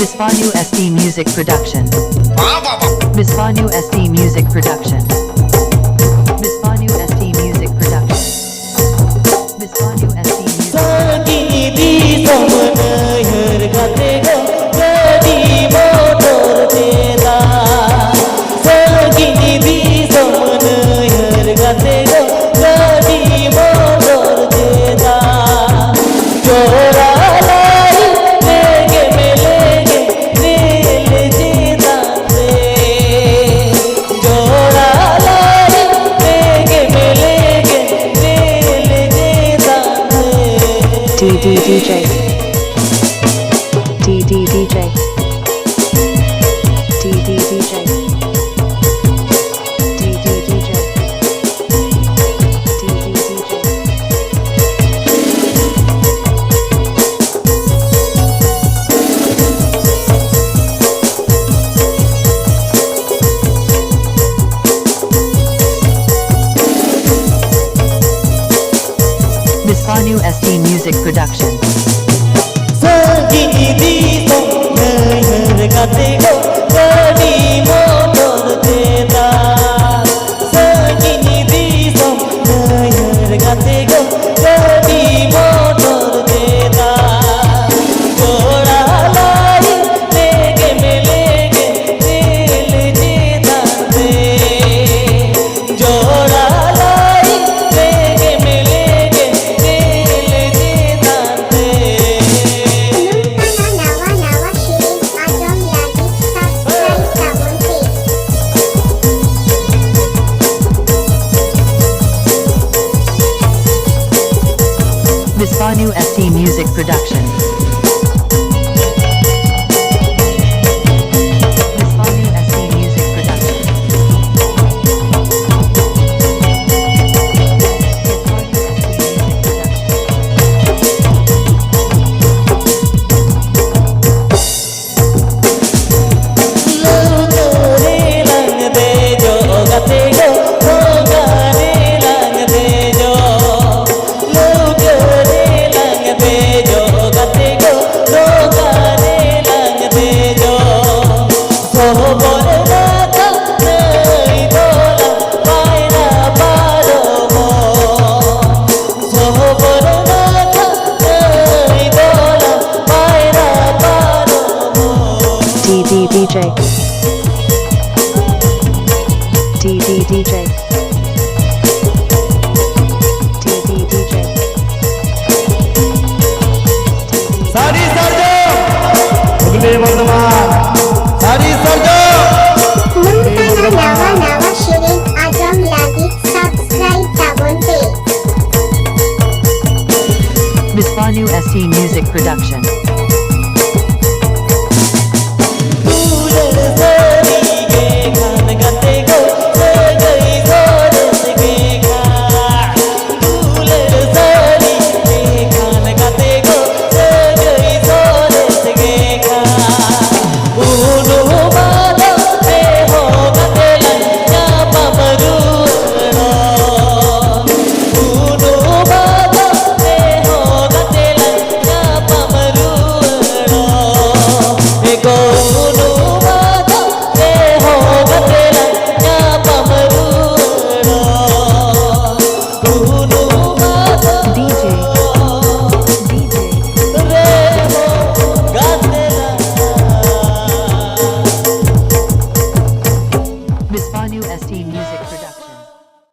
Biswanu SD Music Production. Biswanu SD Music Production. Biswanu SD Music Production. Biswanu SD Music. Sagin Disom Naihar gatego gadi motor tera. Sagin Disom Naihar gatego gadi motor tera. Chora lai lege me lege rel jeda re. Chora lai lege me lege rel jeda re. DDDJ DDDJ DDDJ DDDJ Biswanu SD Music Production. Sagin Disom Naihar gatego gadi motor tera. Sagin Disom Naihar gatego gadi motor tera. Chora lai lege me lege rel jeda re. Chora lai lege me lege rel jeda re. Biswanu SD Music Production. Biswanu SD Music Production. Lugare lang de jo gatego lugare lang de jo. Lugare lang de jo gatego lugare lang de jo. Sohor rata nai dola paira paro mo. Sohor rata nai dola paira paro mo. DDDJ DDDJ DDDJ Sari Sarjo Bugli Bardhaman Sari Sarjo Nawa Shirin Ajam lagi subscribe Dabung. Biswanu SD Music Production. Pooler sari ge khan gatego sagai soras ge khan. Pooler sari ge khan gatego sagai soras ge khan. Unu bada me ho gatelan ya pamaruno. Unu bada me ho gatelan ya pamaruno. Ego unu bada me ho gatelan ya pamaruno. Unu bada DJ DJ re ho gatelan. Biswanu SD Music Production.